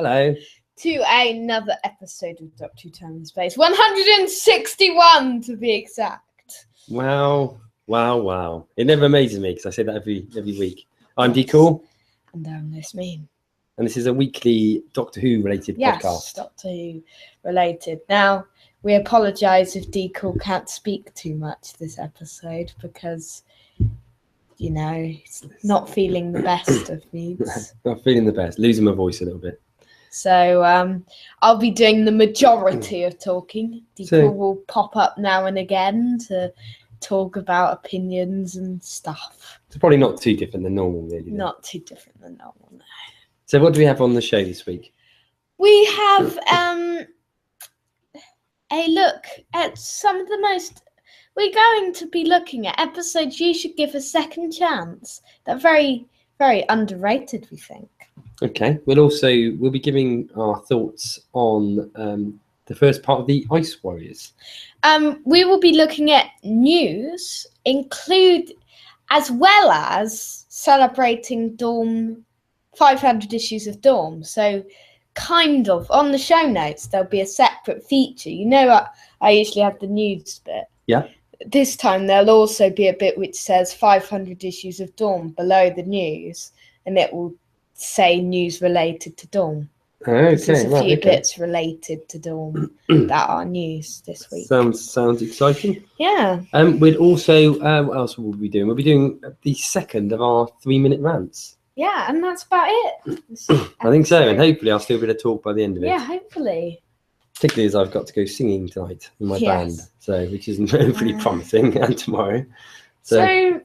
Hello. To another episode of Doctor Who Time and Space. 161 to be exact. Wow. It never amazes me because I say that every week. I'm Decool. And I'm Yasmin. And this is a weekly Doctor Who related podcast. Yes, Doctor Who related. Now, we apologise if Decool can't speak too much this episode because, you know, he's not feeling the best of needs. Not feeling the best. Losing my voice a little bit. So I'll be doing the majority of talking. Decool will pop up now and again to talk about opinions and stuff. It's probably not too different than normal, really. Not too different than normal, no. So what do we have on the show this week? We have a look at some of the most... We're going to be looking at episodes you should give a second chance. They're very, very underrated, we think. Okay. We'll be giving our thoughts on the first part of the Ice Warriors. We will be looking at news, as well as celebrating Dawn 500 issues of Dawn. So, kind of on the show notes, there'll be a separate feature. You know, I usually have the news bit. Yeah. This time there'll also be a bit which says 500 issues of Dawn below the news, and it will say news related to Dawn. Okay, There's a few bits related to Dawn that are news this week. Sounds exciting. Yeah. We'd also what else will we be doing? We'll be doing the second of our 3-minute rants. Yeah, and that's about it. I think so, and hopefully I'll still be able to talk by the end of it. Yeah, hopefully. Particularly as I've got to go singing tonight in my band, which is pretty promising, and tomorrow. So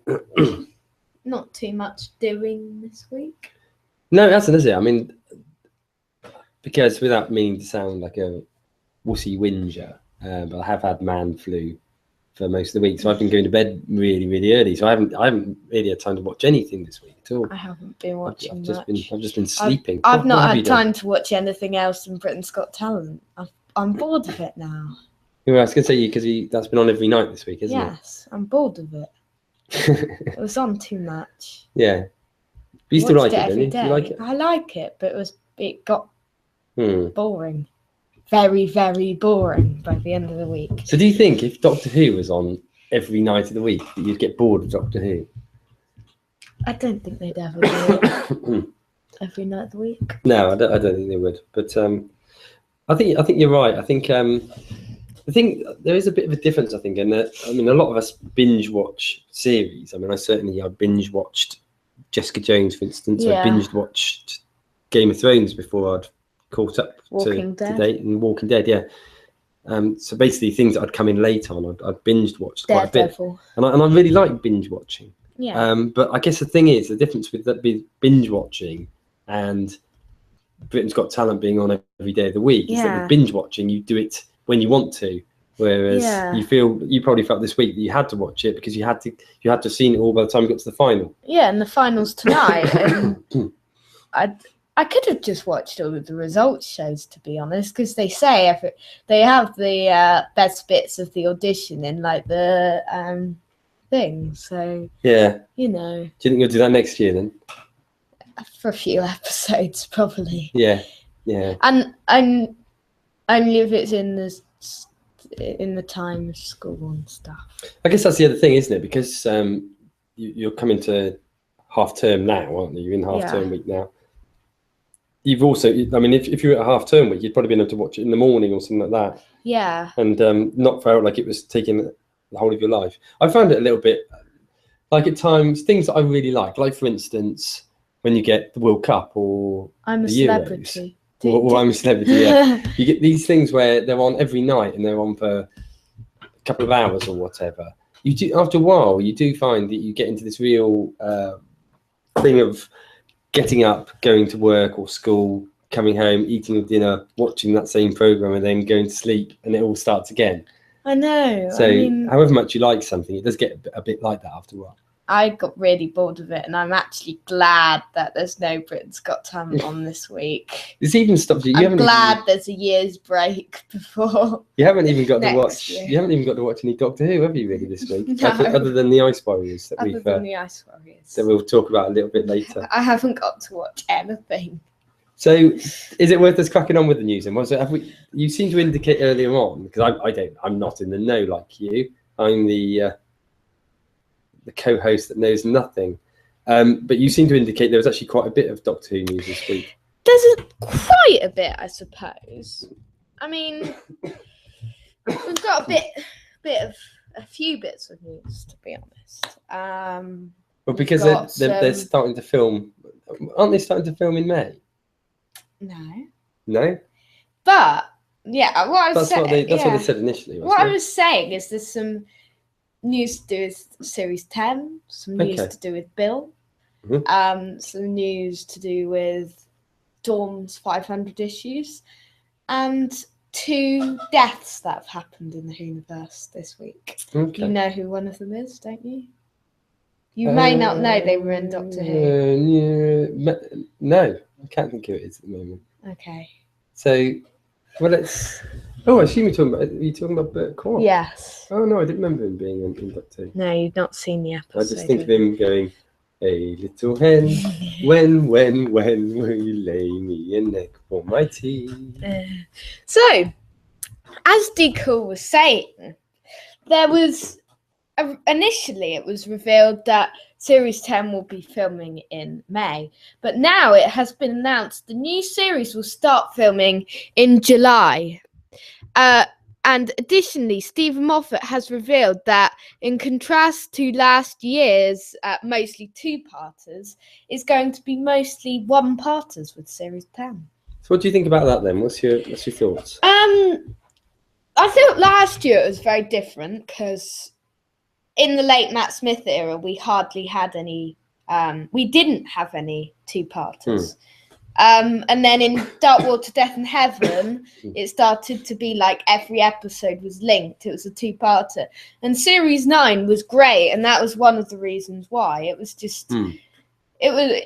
not too much doing this week. No, that's it, is it? I mean, because without meaning to sound like a wussy whinger, but I have had man flu for most of the week, so I've been going to bed really, really early. So I haven't really had time to watch anything this week at all. I haven't been watching I've just been sleeping. I've not had time to watch anything else than Britain's Got Talent. I'm bored of it now. Yeah, I was going to say you because that's been on every night this week, isn't it? Yes, I'm bored of it. It was on too much. Yeah. But you still like it, don't you? Do you like it? I like it, but it got boring. Very, very boring by the end of the week. So do you think if Doctor Who was on every night of the week, that you'd get bored of Doctor Who? I don't think they'd ever do it every night of the week. No, I don't think they would. But I think you're right. I think there is a bit of a difference. I think in that. I mean, a lot of us binge watch series. I mean, I binge watched Jessica Jones, for instance. Yeah. I binge watched Game of Thrones before I'd caught up to date, and Walking Dead. Yeah. So basically, things that I'd come in late on, I'd binge watched quite a bit, and I really like binge watching. Yeah. But I guess the thing is, the difference with that binge watching and Britain's Got Talent being on every day of the week is that with binge watching, you do it when you want to, whereas you probably felt this week that you had to watch it because you had to have seen it all by the time you got to the final. Yeah, and the final's tonight, and I could have just watched all of the results shows, to be honest, because they say they have the best bits of the audition in like the thing. So yeah, you know. Do you think you'll do that next year then? For a few episodes, probably. Yeah. And only if it's in the time of school and stuff. I guess that's the other thing, isn't it? Because you're coming to half term now, aren't you? You're in half term week now. You've also, I mean, if you were at half term week, you'd probably been able to watch it in the morning or something like that. Yeah. And not felt like it was taking the whole of your life. I found it a little bit, like at times, things that I really like for instance, when you get the World Cup or I'm a celebrity. Or I'm a celebrity, yeah. You get these things where they're on every night and they're on for a couple of hours or whatever. You do, after a while, you do find that you get into this real thing of getting up, going to work or school, coming home, eating your dinner, watching that same program, and then going to sleep, and it all starts again. I know. So, however much you like something, it does get a bit like that after a while. I got really bored of it, and I'm actually glad that there's no Britain's Got Talent on this week. It's even stopped you. I'm glad there's a year's break before. You haven't even got to watch. Year. You haven't even got to watch any Doctor Who, have you? Really, this week, No. other than the Ice Warriors that the Ice Warriors that we'll talk about a little bit later. I haven't got to watch anything. So, is it worth us cracking on with the news? And you seem to indicate earlier on, because I'm not in the know like you. I'm the co-host that knows nothing. But you seem to indicate there was actually quite a bit of Doctor Who news this week. There's quite a bit, I suppose. I mean, we've got a few bits of news, to be honest. Well, because they're starting to film. Aren't they starting to film in May? No. But yeah, That's what they said initially. What I was saying is there's some news to do with Series 10, some news to do with Bill, some news to do with Dawn's 500 issues, and 2 deaths that have happened in the whoniverse this week. Okay. You know who one of them is, don't you? You may not know they were in Doctor Who. No, I can't think who it is at the moment. Okay. So, well, let's. Oh, I assume you're talking about Bert Kwan. Yes. Oh no, I didn't remember him being in Doctor Who. No, you've not seen the episode. I just think of him going, "A little hen, when will you lay me an egg for my tea?" So, as Decool was saying, there was initially it was revealed that Series 10 will be filming in May, but now it has been announced the new series will start filming in July. And additionally, Stephen Moffat has revealed that, in contrast to last year's mostly 2-parters, it's going to be mostly 1-parters with Series 10. So, what do you think about that then? What's your thoughts? I thought last year it was very different because in the late Matt Smith era, we hardly had any. We didn't have any 2-parters. And then in Dark Water, Death and Heaven, it started to be like every episode was linked. It was a 2-parter. And Series 9 was great, and that was one of the reasons why. It was just, it was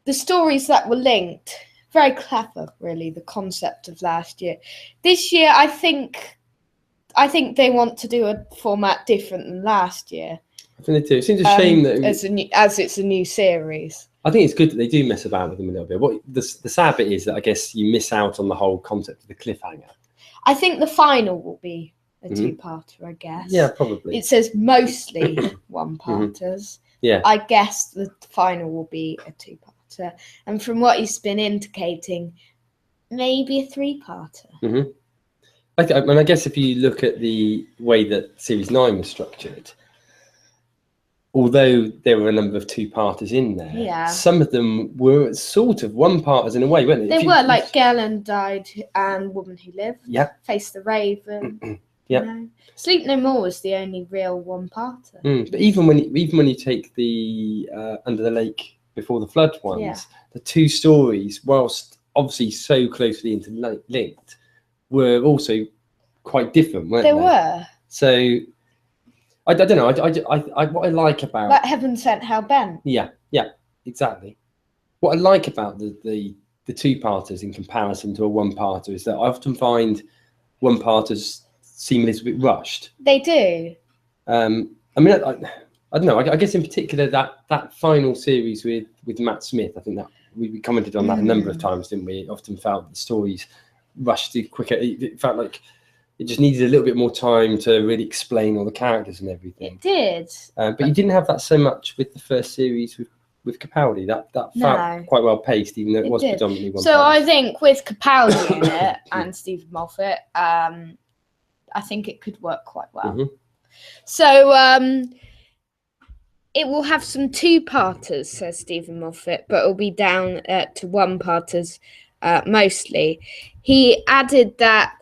the stories that were linked. Very clever, really, the concept of last year. This year, I think they want to do a format different than last year. I think they do. It seems a shame that as it's a new series. I think it's good that they do mess about with them a little bit. What the sad bit is that I guess you miss out on the whole concept of the cliffhanger. I think the final will be a 2-parter, I guess. Yeah, probably. It says mostly 1-parters. Yeah. I guess the final will be a 2-parter. And from what he's been indicating, maybe a 3-parter. I guess if you look at the way that Series 9 was structured, although there were a number of 2-parters in there, some of them were sort of 1-parters in a way, weren't they? They were, like Galen Died and Woman Who Lived. Yeah. Face the Raven. Yeah. You know? Sleep No More was the only real 1-parter. But even when you take the Under the Lake Before the Flood ones, the 2 stories, whilst obviously so closely interlinked, were also quite different, weren't they? They were. So I don't know. What I like about like Heaven Sent, Hell Bent. Yeah, exactly. What I like about the 2-parters in comparison to a 1-parter is that I often find 1-parters seem a little bit rushed. They do. I mean, I don't know. I guess in particular that final series with Matt Smith, I think that we commented on that a number of times, didn't we? It often felt the stories rushed too quicker. It felt like it just needed a little bit more time to really explain all the characters and everything. It did. But you didn't have that so much with the first series with Capaldi. That felt quite well paced, even though it was predominantly 1-part. So I think with Capaldi in it and Stephen Moffat, I think it could work quite well. So it will have some 2-parters, says Stephen Moffat, but it'll be down to 1-parters mostly. He added that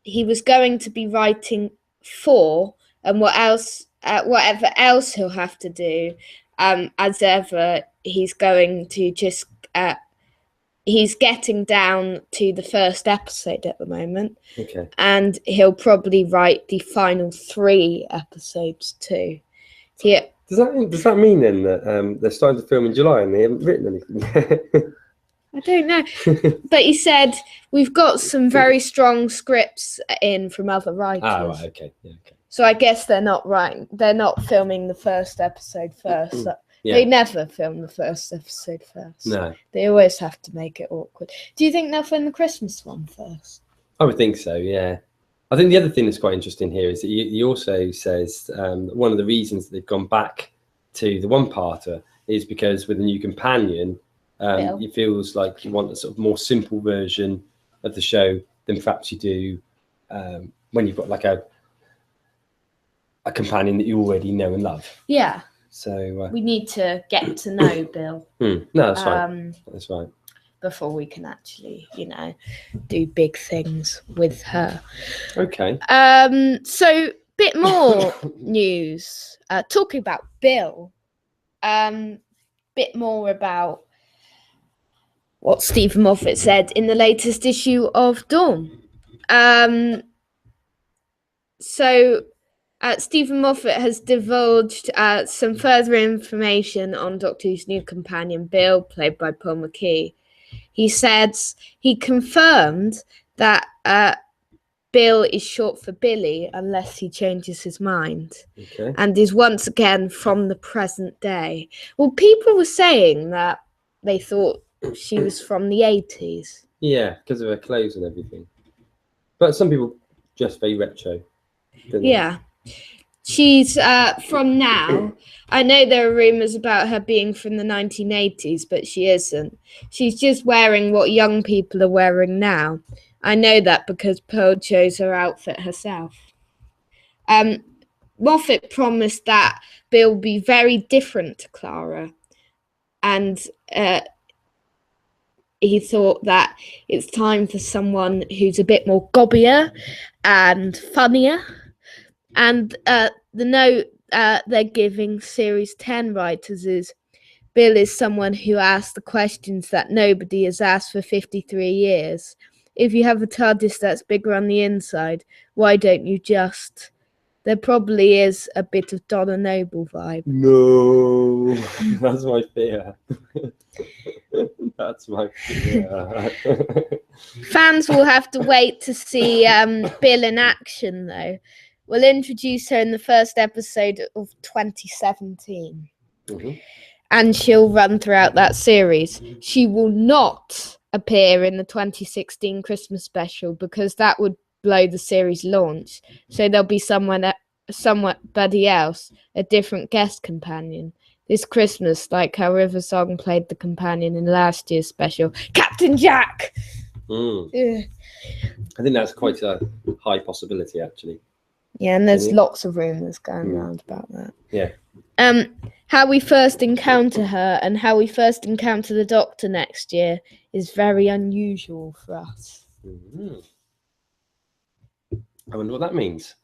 he was going to be writing 4, and whatever else he'll have to do, as ever, he's going to just he's getting down to the first episode at the moment. Okay. And he'll probably write the final 3 episodes too. Yeah. Does that mean then that they're starting to film in July and they haven't written anything? I don't know. But he said, we've got some very strong scripts in from other writers. Ah, right, okay. Yeah, okay. So I guess they're not filming the first episode first. Yeah. They never film the first episode first. No, They always have to make it awkward. Do you think they'll film the Christmas one first? I would think so. Yeah. I think the other thing that's quite interesting here is that he also says one of the reasons that they've gone back to the one-parter is because with a new companion, it feels like you want a sort of more simple version of the show than perhaps you do when you've got like a companion that you already know and love. Yeah. So we need to get to know Bill. No, that's fine. That's right. Before we can actually, do big things with her. Okay. So bit more news. Talking about Bill. Bit more about what Stephen Moffat said in the latest issue of Dawn. Stephen Moffat has divulged some further information on Doctor Who's new companion, Bill, played by Paul McKee. He said he confirmed that Bill is short for Billy unless he changes his mind. Okay. And is once again from the present day. Well, people were saying that they thought she was from the 80s. Yeah, because of her clothes and everything. But some people dress very retro. Yeah. She's from now. I know there are rumours about her being from the 1980s, but she isn't. She's just wearing what young people are wearing now. I know that because Pearl chose her outfit herself. Moffat promised that Bill will be very different to Clara. And he thought that it's time for someone who's a bit more gobbier and funnier. And the note they're giving Series 10 writers is, Bill is someone who asks the questions that nobody has asked for 53 years. If you have a TARDIS that's bigger on the inside, why don't you just... There probably is a bit of Donna Noble vibe. No, that's my fear. That's my fear. Fans will have to wait to see Bill in action, though. We'll introduce her in the first episode of 2017. Mm-hmm. And she'll run throughout that series. She will not appear in the 2016 Christmas special because that would blow the series launch. So there'll be somebody else, a different guest companion. This Christmas, like how River Song played the companion in last year's special, Captain Jack! I think that's quite a high possibility, actually. Yeah, and there's lots of rumours going around about that. Yeah. How we first encounter her and how we first encounter the Doctor next year is very unusual for us. Mm-hmm. I wonder what that means.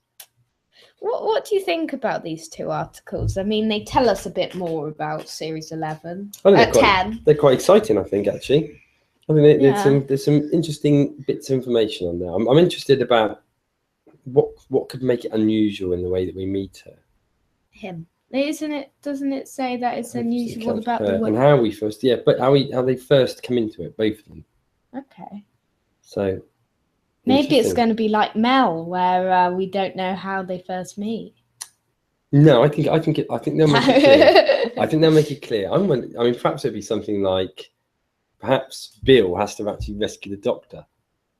What do you think about these two articles? I mean, they tell us a bit more about Series 11. I think 10. They're quite exciting, I think, actually. I mean, there's some interesting bits of information on there. I'm interested about what could make it unusual in the way that we meet her. Him. Isn't it? Doesn't it say that it's unusual about the way? And how we first, but how they first come into it, both of them. Okay. So maybe it's going to be like Mel, where we don't know how they first meet. No, I think they'll make it clear. I think they'll make it clear. I mean, perhaps it'd be something like, perhaps Bill has to actually rescue the Doctor,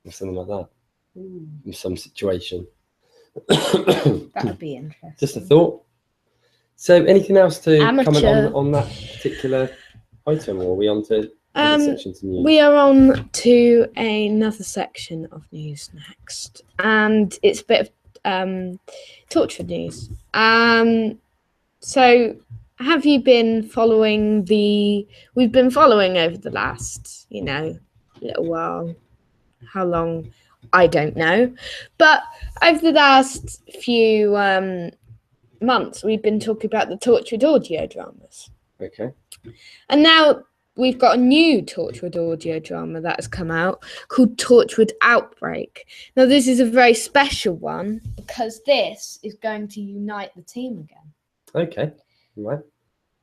or something like that, in some situation. That would be interesting. Just a thought. So, anything else to Amateur. comment on that particular item, or are we on to other sections of news? We are on to another section of news next, and it's a bit of Torchwood news. So, have you been following We've been following over the last, little while. How long? I don't know. But over the last few months, we've been talking about the Torchwood audio dramas. Okay. And now we've got a new Torchwood audio drama that has come out called Torchwood Outbreak. Now, this is a very special one because this is going to unite the team again. Okay. Right.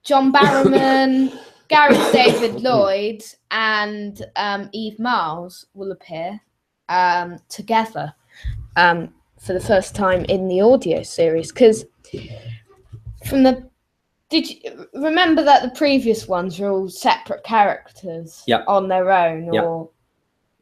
John Barrowman, Gareth David Lloyd, and Eve Miles will appear together for the first time in the audio series, because from the Did you remember that the previous ones were all separate characters on their own, or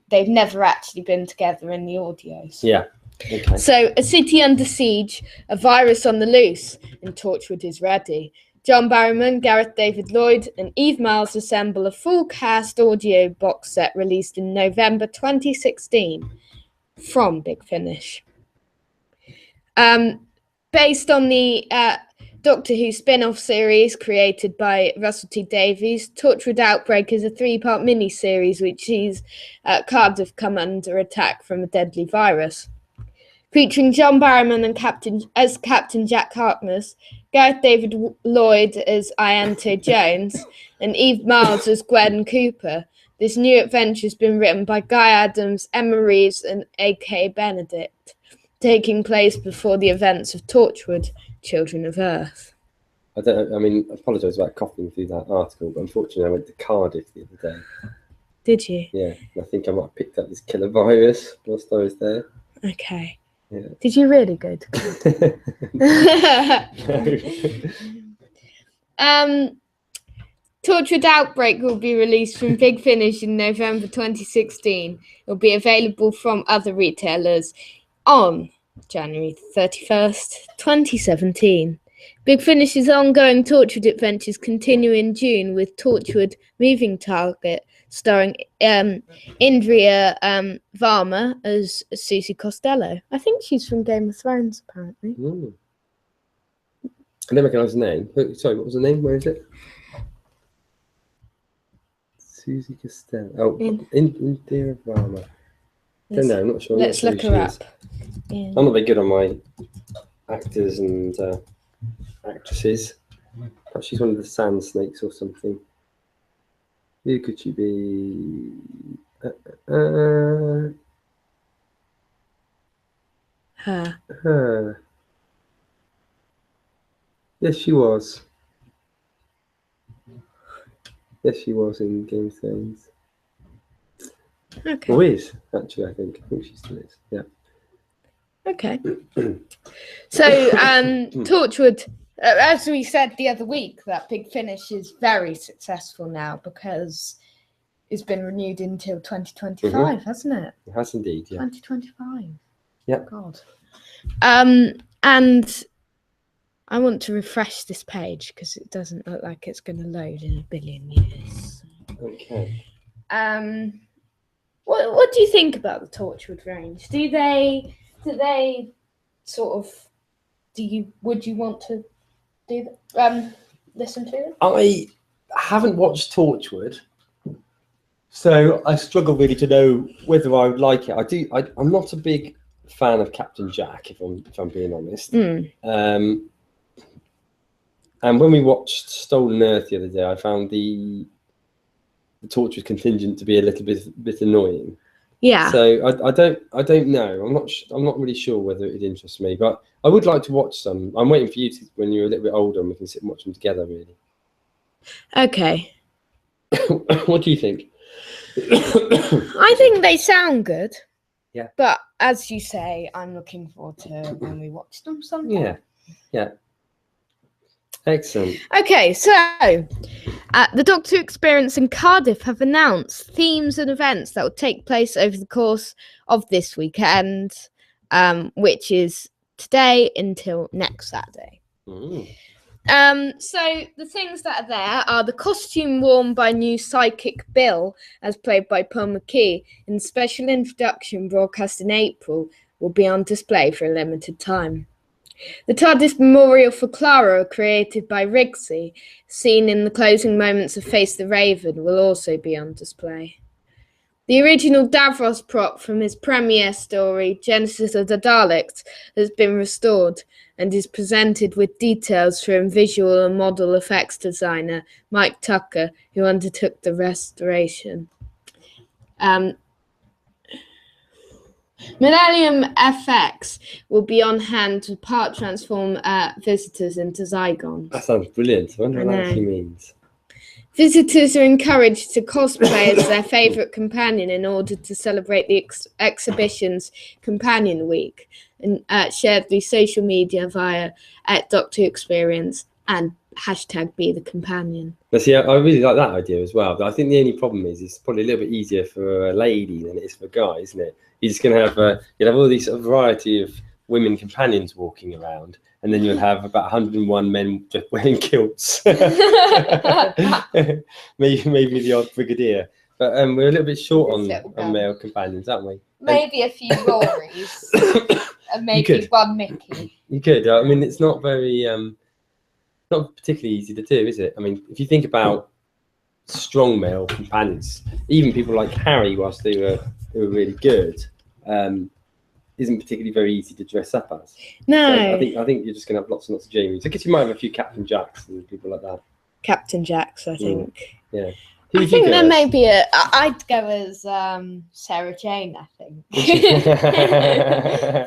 they've never actually been together in the audios? Yeah. Okay. So, a city under siege, a virus on the loose, and Torchwood is ready. John Barrowman, Gareth David Lloyd, and Eve Miles assemble a full cast audio box set released in November 2016 from Big Finish. Based on the Doctor Who spin-off series created by Russell T Davies, Torchwood Outbreak is a 3-part mini-series which sees Cardiff come under attack from a deadly virus. Featuring John Barrowman as Captain Jack Harkness, Gareth David Lloyd as Ianto Jones, and Eve Miles as Gwen Cooper, this new adventure has been written by Guy Adams, Emma Reeves, and A.K. Benedict, taking place before the events of Torchwood, Children of Earth. I apologise about coughing through that article, but unfortunately I went to Cardiff the other day. Did you? Yeah, I think I might have picked up this killer virus whilst I was there. Okay. Yeah. Did you really go to Cardiff? Torchwood Outbreak will be released from Big Finish in November 2016. It will be available from other retailers on January 31st, 2017. Big Finish's ongoing Torchwood adventures continue in June with Torchwood Moving Target, starring Indria Varma as Susie Costello. I think she's from Game of Thrones, apparently. Mm. I don't recognise the name. Sorry, what was the name? Where is it? Susie Costello. Oh, Indira Varma. I don't know, I'm not sure. Let's look her up. Yeah. I'm not very good on my actors and actresses. Perhaps she's one of the sand snakes or something. Who could she be? Her. Yes, she was. Yes, she was in Game of Thrones. Okay. Or is, actually, I think she still is. Yeah. Okay. So, Torchwood, as we said the other week, that Big Finish is very successful now because it's been renewed until 2025, hasn't it? It has indeed, yeah. 2025. Yeah. God. And I want to refresh this page because it doesn't look like it's going to load in a billion years. Okay. What do you think about the Torchwood range? Do they sort of would you want to listen to it? I haven't watched Torchwood, so I struggle really to know whether I would like it. I'm not a big fan of Captain Jack, if I'm being honest. And when we watched Stolen Earth the other day, I found the Torchwood contingent to be a little bit annoying. Yeah. So I don't know. I'm not really sure whether it interests me, but I would like to watch some. I'm waiting for you when you're a little bit older and we can sit and watch them together. Really. Okay. What do you think? I think they sound good. Yeah. But as you say, I'm looking forward to when we watch them sometime. Yeah. Yeah. Excellent. Okay, so the Doctor Who Experience in Cardiff have announced themes and events that will take place over the course of this weekend, which is today until next Saturday. So the things that are there are the costume worn by new psychic Bill, as played by Paul McKee, in the special introduction broadcast in April, will be on display for a limited time. The TARDIS Memorial for Clara, created by Rigsy, seen in the closing moments of Face the Raven, will also be on display. The original Davros prop from his premiere story, Genesis of the Daleks, has been restored and is presented with details from visual and model effects designer Mike Tucker, who undertook the restoration. Millennium FX will be on hand to part transform visitors into Zygons. That sounds brilliant. I wonder what that actually means. Visitors are encouraged to cosplay as their favourite companion in order to celebrate the exhibition's Companion Week, and shared through social media via Doctor Who Experience and hashtag be the companion. But see, I really like that idea as well. But I think the only problem is it's probably a little bit easier for a lady than it is for a guy, isn't it? You're just going to have you'll have all these sort of variety of women companions walking around, and then you'll have about 101 men just wearing kilts. maybe the odd brigadier. But we're a little bit short on male companions, aren't we? Maybe a few Rorys and maybe one Mickey. You could. I mean, it's not very, not particularly easy to do, is it? I mean, if you think about strong male companions, even people like Harry, whilst they were really good, isn't particularly very easy to dress up as. No. So I think you're just going to have lots and lots of Jamies. I guess you might have a few Captain Jacks and people like that. Captain Jacks, I think. Yeah. I think there may be I'd go as Sarah Jane, I think.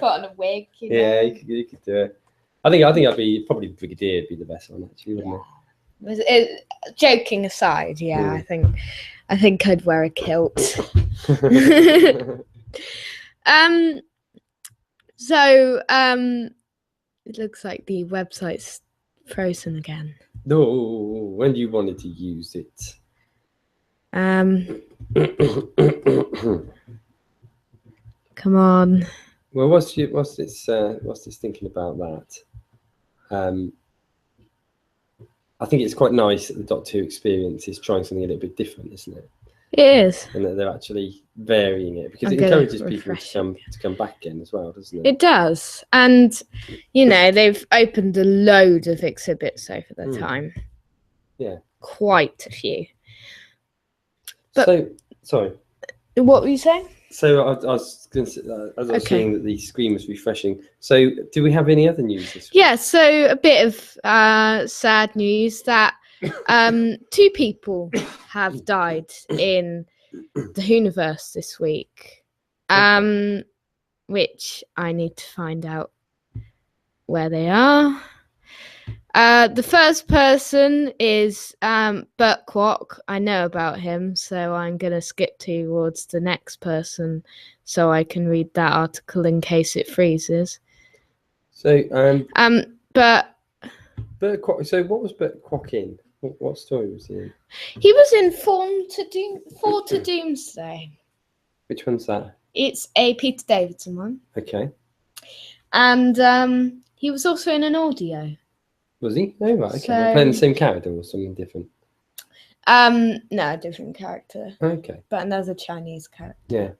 Put on a wig, you know. Yeah, you could do it. I think I'd be probably Brigadier would be the best one, actually, wouldn't it? Joking aside, yeah, I think I'd wear a kilt. So it looks like the website's frozen again. No, when do you wanted to use it? Come on. Well, what's this thinking about that? I think it's quite nice that the Doctor Who experience is trying something a little bit different, isn't it? It is. And that they're actually varying it, because it encourages people to come back again as well, doesn't it? It does. And, you know, they've opened a load of exhibits over the time. Yeah. Quite a few. But, so, sorry. What were you saying? So I was going to say, as I was saying that the screen was refreshing. So do we have any other news this week? Yeah, so a bit of sad news that 2 people have died in the whoniverse this week, which I need to find out where they are. The first person is Bert Kwok. I know about him, so I'm going to skip towards the next person so I can read that article in case it freezes. So, but Bert Kwok, so what was Bert Kwok in? What story was he in? He was in Four to Doomsday. Which one's that? It's a Peter Davidson one. Okay. And he was also in an audio. Was he? Oh, right. Okay. So, playing the same character or something different? No, different character. Okay. But another Chinese character. Yeah.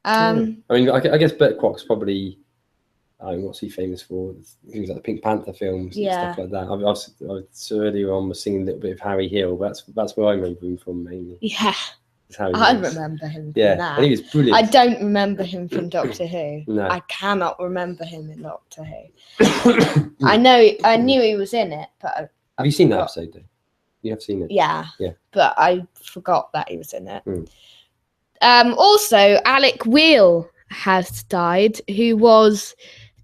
I mean, I guess Bert Kwok's probably. What's he famous for? Things like the Pink Panther films and stuff like that. I earlier on was singing a little bit of Harry Hill. That's where I remember him from mainly. Yeah. I remember him from that. And he was brilliant. I don't remember him from Doctor Who. No. I cannot remember him in Doctor Who. I knew he was in it, but have you seen that episode though? You have seen it? Yeah. Yeah. But I forgot that he was in it. Also, Alec Wheel has died, who was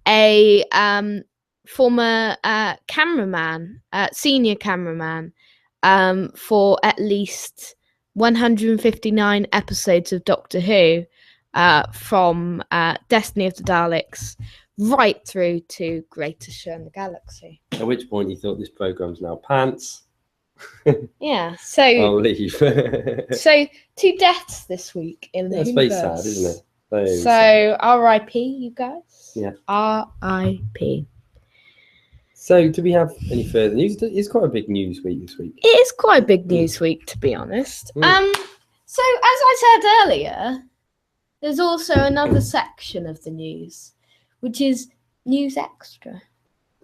a former cameraman, senior cameraman, for at least 159 episodes of Doctor Who, from Destiny of the Daleks right through to Greatest Show in the Galaxy. At which point you thought this program's now pants. Yeah, so I'll leave. So 2 deaths this week in the That's very sad, isn't it? So R.I.P. you guys. Yeah. R.I.P. So do we have any further news? It's quite a big news week this week. It is quite a big news week, to be honest. So as I said earlier, there's also another section of the news, which is News Extra.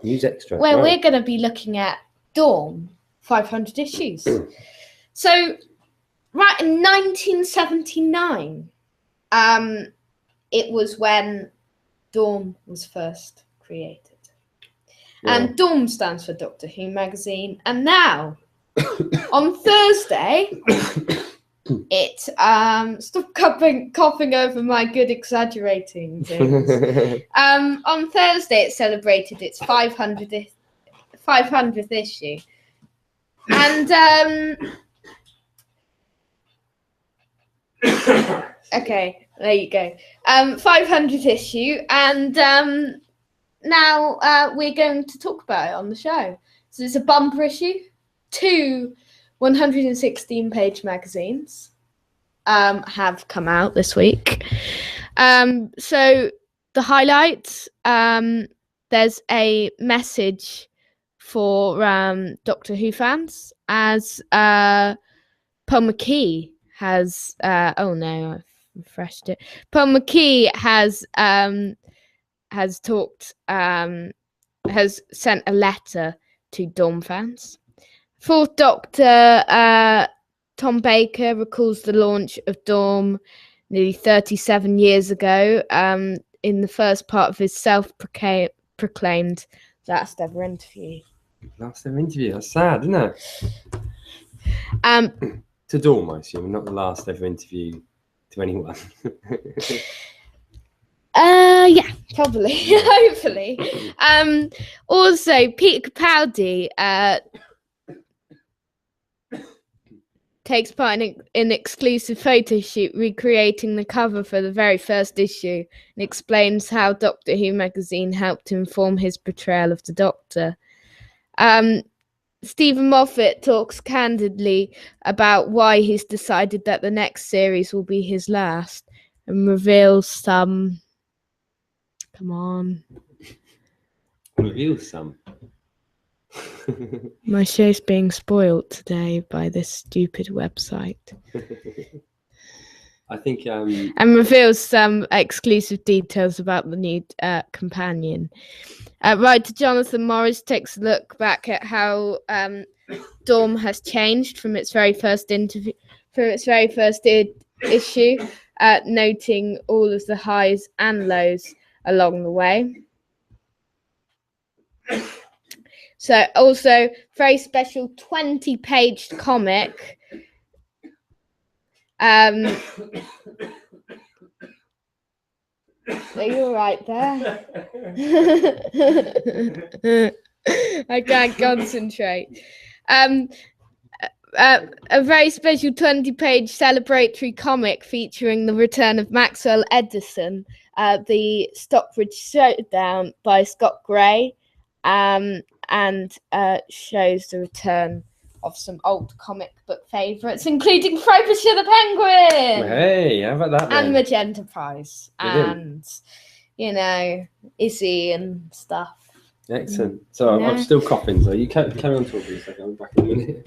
News Extra. Where we're going to be looking at Dawn, 500 issues. So, right in 1979, it was when Dawn was first created. And Dawn stands for Doctor Who magazine. And now, on Thursday, it stop coughing over my good exaggerating things. On Thursday, it celebrated its 500th issue. And okay, there you go. 500th issue, and now we're going to talk about it on the show. So it's a bumper issue. 2 116-page magazines have come out this week. So the highlights, there's a message for Doctor Who fans, as Paul McKee has oh no, I've refreshed it. Paul McKee has talked has sent a letter to Dawn fans. Fourth Doctor Tom Baker recalls the launch of Dawn nearly 37 years ago, in the first part of his self-proclaimed last ever interview. Last ever interview. That's sad, isn't it? To Dawn, I assume, not the last ever interview to anyone. Yeah, probably. Hopefully. Also, Peter Capaldi takes part in an exclusive photo shoot recreating the cover for the very first issue, and explains how Doctor Who magazine helped to inform his portrayal of the Doctor. Stephen Moffat talks candidly about why he's decided that the next series will be his last, and reveals some... Come on. Reveal some. My show's being spoiled today by this stupid website. I think... And reveals some exclusive details about the new companion. Writer Jonathan Morris takes a look back at how Dawn has changed from its very first issue, noting all of the highs and lows along the way. So also very special 20-page comic. Are you all right there? I can't concentrate. A very special 20-page celebratory comic featuring the return of Maxwell Edison, the Stockbridge Showdown by Scott Gray, and shows the return of some old comic book favourites, including Frobisher the Penguin. Hey, how about that then? And Magenta Prize. Brilliant. And, Izzy and stuff. Excellent. So Yeah. I'm still coughing, so you carry on talking a second. I'll be back in a minute.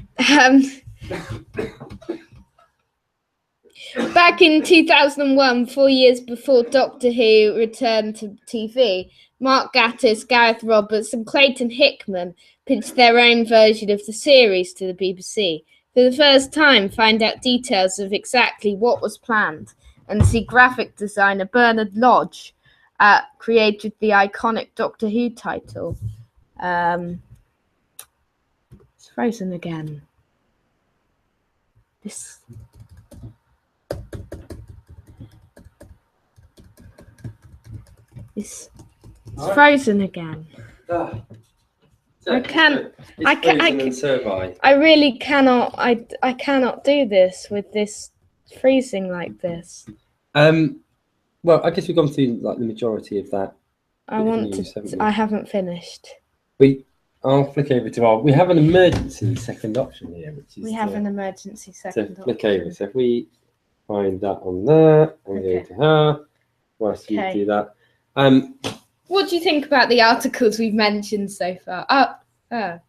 Back in 2001, 4 years before Doctor Who returned to TV, Mark Gatiss, Gareth Roberts and Clayton Hickman pitched their own version of the series to the BBC. For the first time, find out details of exactly what was planned and see graphic designer Bernard Lodge created the iconic Doctor Who title. It's frozen again. It's frozen again. I can't. I really cannot. I cannot do this with this freezing like this. Well, I guess we've gone through like the majority of that. I haven't finished. I'll flick over to we have an emergency second option here, which is an emergency second option. Flick over. So if we find that on there and go to her, whilst you do that. What do you think about the articles we've mentioned so far? Well,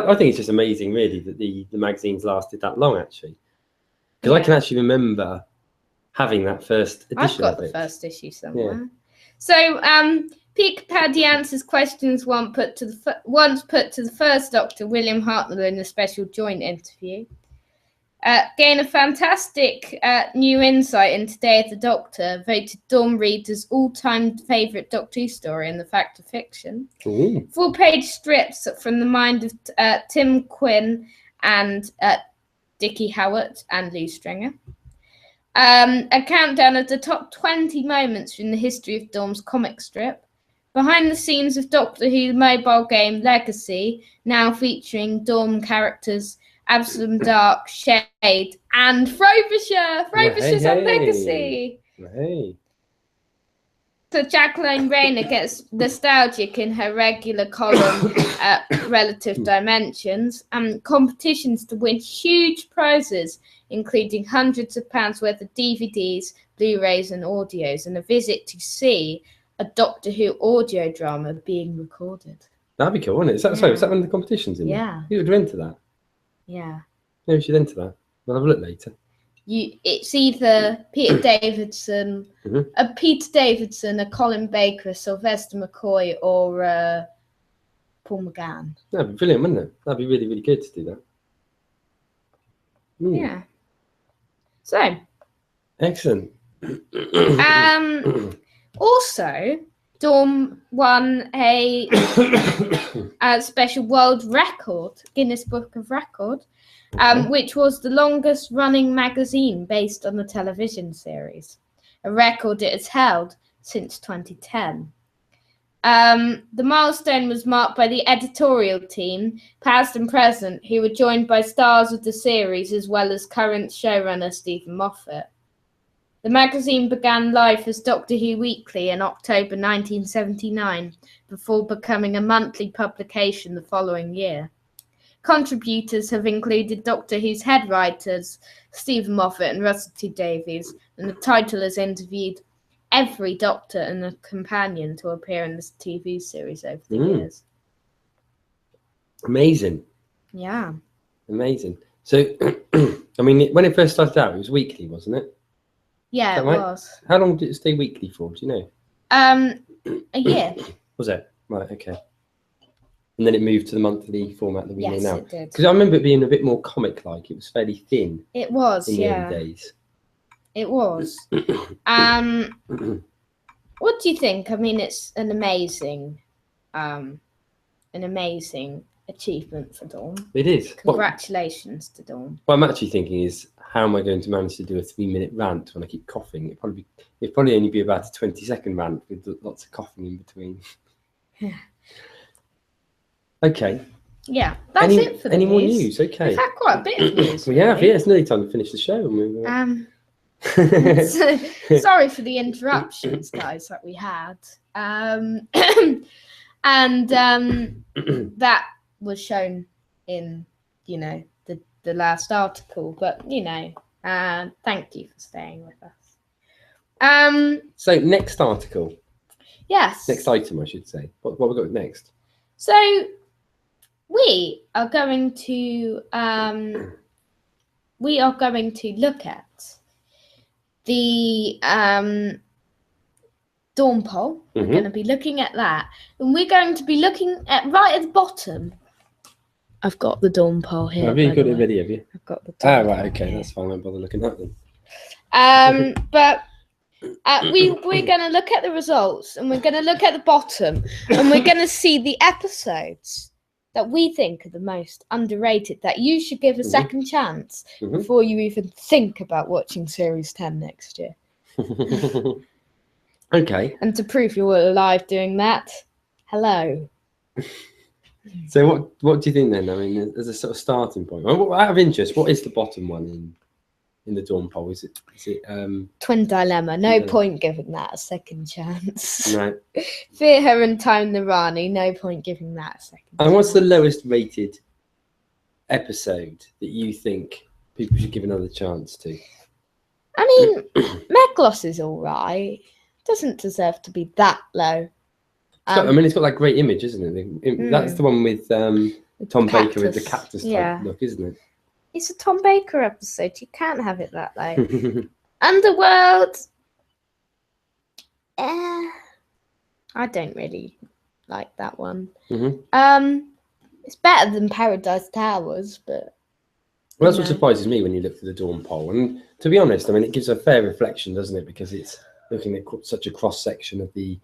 I think it's just amazing, really, that the magazines lasted that long, actually. Because I can actually remember having that first edition. I've got the first issue somewhere. Yeah. So, Peter Capaldi answers questions once put to the first Doctor, William Hartnell, in a special joint interview. Gain a fantastic new insight into Day of the Doctor, voted Dawn readers' all-time favourite Doctor Who story in the Fact of Fiction. Ooh. 4-page strips from the mind of Tim Quinn and Dickie Howard and Lou Stringer. A countdown of the top 20 moments from the history of Dawn's comic strip. Behind the scenes of Doctor Who mobile game Legacy, now featuring Dawn characters Absalom Dark, Shade, and Frobisher. Frobisher's on Legacy. Hey. So Jacqueline Rayner gets nostalgic in her regular column at Relative Dimensions, and competitions to win huge prizes, including hundreds of pounds worth of DVDs, Blu-rays and audios, and a visit to see a Doctor Who audio drama being recorded. That'd be cool, wouldn't it? Is that so? Is that one of the competitions in there? Yeah. You would enter that? Yeah. Yeah, we should enter that. We'll have a look later. It's either Peter Davidson, a Colin Baker, a Sylvester McCoy, or Paul McGann. That'd be brilliant, wouldn't it? That'd be really, really good to do that. Yeah. So. Excellent. Also, Dawn won a special world record, Guinness Book of Record, which was the longest running magazine based on the television series, a record it has held since 2010. The milestone was marked by the editorial team, past and present, who were joined by stars of the series as well as current showrunner Stephen Moffat. The magazine began life as Doctor Who Weekly in October 1979, before becoming a monthly publication the following year. Contributors have included Doctor Who's head writers, Stephen Moffat and Russell T Davies, and the title has interviewed every Doctor and a companion to appear in this TV series over the years. Amazing. Yeah. Amazing. So, I mean, when it first started out, it was weekly, wasn't it? Yeah, it was. How long did it stay weekly for? Do you know? A year. Was it? Right, okay. And then it moved to the monthly format that we know now. Yes, it did. Because I remember it being a bit more comic-like. It was fairly thin. It was, in the early days. It was. What do you think? I mean, it's an amazing achievement for Dawn. It is. Congratulations to Dawn. What I'm actually thinking is, how am I going to manage to do a 3-minute rant when I keep coughing? It'd probably only be about a 20-second rant with lots of coughing in between. Yeah. Okay. Yeah, that's it for the news. Any more news? news? Okay. We've had quite a bit of news. We have, yeah. It's nearly time to finish the show. Sorry for the interruptions, guys, that we had. That was shown in, the last article, but thank you for staying with us. So next article. Yes. Next item, I should say. What we got next? So we are going to look at the Dawn poll. We're going to be looking at that, and we're going to be looking at right at the bottom. I've got the Dawn poll here. Have you got it ready? Have you? I've got the Dawn right, poll okay, here. that's fine. I won't bother looking at them. But we're going to look at the results, and we're going to look at the bottom, and we're going to see the episodes that we think are the most underrated, that you should give a second chance before you even think about watching Series 10 next year. Okay. And to prove you're alive doing that, hello. So what do you think then? I mean, as a sort of starting point, out of interest, what is the bottom one in the Dawn poll? Is it Twin Dilemma? No point giving that a second chance. No. Fear Her and Time the Rani. No point giving that a second. And what's the lowest rated episode that you think people should give another chance to? I mean, Meglos is all right. Doesn't deserve to be that low. It's got that great image, isn't it? That's the one with Tom Baker with the cactus type look, isn't it? It's a Tom Baker episode. You can't have it that low. Underworld. I don't really like that one. It's better than Paradise Towers, but. Well, that's what surprises me when you look at the Dawn poll. And to be honest, I mean, it gives a fair reflection, doesn't it? Because it's looking at such a cross section of the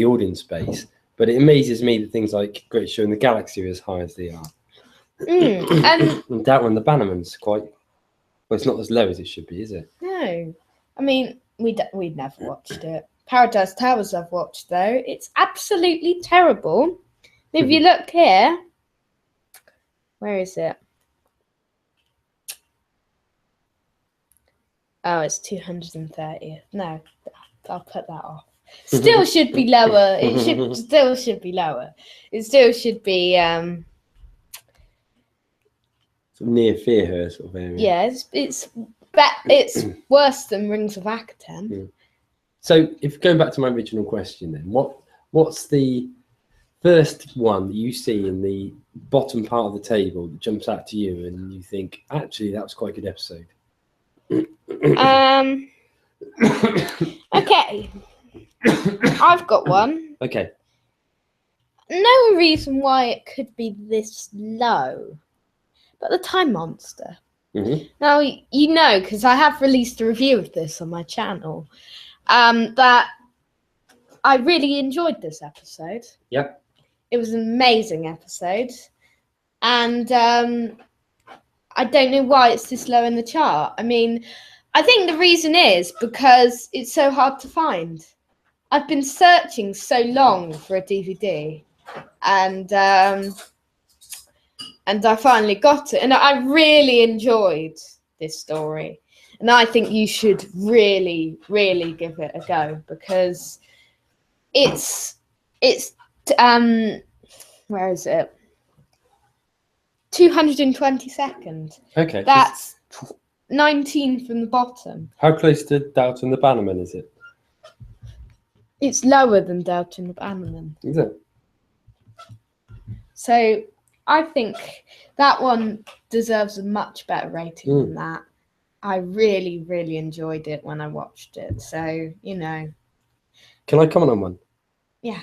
audience base. But it amazes me that things like Great Show in the Galaxy are as high as they are. And that one, the Bannerman's quite. Well, it's not as low as it should be, is it? No, I mean we'd never watched it. Paradise Towers I've watched though. It's absolutely terrible. If you look here, where is it? Oh, it's 230th. No, I'll put that off. Still should be lower. It should be lower. It still should be sort of near Fear Her sort of area. yeah, it's worse than Rings of Akaten. So if going back to my original question then, what's the first one that you see in the bottom part of the table that jumps out to you and you think, actually, that was quite a good episode? Okay. I've got one. Okay. No reason why it could be this low, but the Time Monster. Now, you know, because I have released a review of this on my channel, that I really enjoyed this episode. Yep. It was an amazing episode. And I don't know why it's this low in the chart. I mean, I think the reason is because it's so hard to find. I've been searching so long for a DVD, and I finally got it, and I really enjoyed this story, and I think you should really, really give it a go because it's where is it? 222nd. Okay. That's 19 from the bottom. How close to Doubt and the Bannerman is it? It's lower than Doubt and the Bannerman. Is it? So I think that one deserves a much better rating than that. I really, really enjoyed it when I watched it. So, you know. Can I comment on one? Yeah.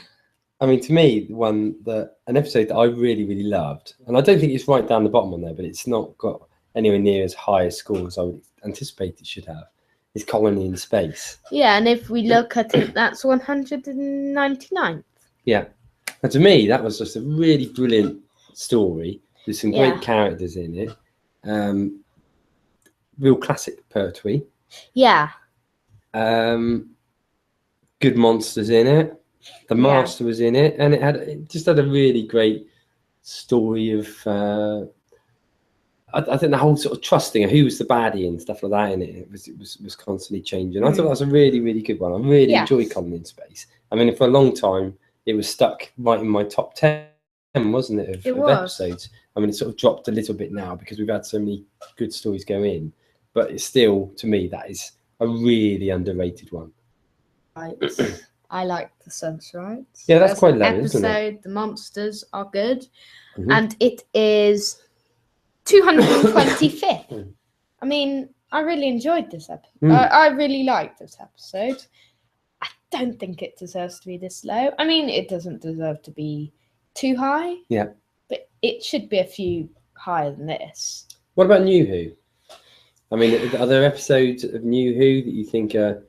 I mean, to me, an episode that I really, really loved, and I don't think it's right down the bottom on there, but it's not got anywhere near as high a score as I would anticipate it should have, is Colony in Space. Yeah, and if we look at it, that's 199th. Yeah. And to me, that was just a really brilliant story. There's some great characters in it. Real classic Pertwee. Yeah. Good monsters in it. The Master was in it, and it just had a really great story of. I think the whole sort of trusting of who was the baddie and stuff like that in it. It was constantly changing. I thought that was a really, really good one. I really enjoyed Colony in Space. I mean, for a long time, it was stuck right in my top 10, wasn't it? Of episodes. I mean, it sort of dropped a little bit now because we've had so many good stories go in, but it's still, to me, that is a really underrated one. Right. I like the Sunsrides. Yeah, that's quite low, isn't it? The monsters are good, and it is 225th. I mean, I really enjoyed this episode. I really liked this episode. I don't think it deserves to be this low. I mean, it doesn't deserve to be too high. Yeah. But it should be a few higher than this. What about New Who? I mean, are there episodes of New Who that you think are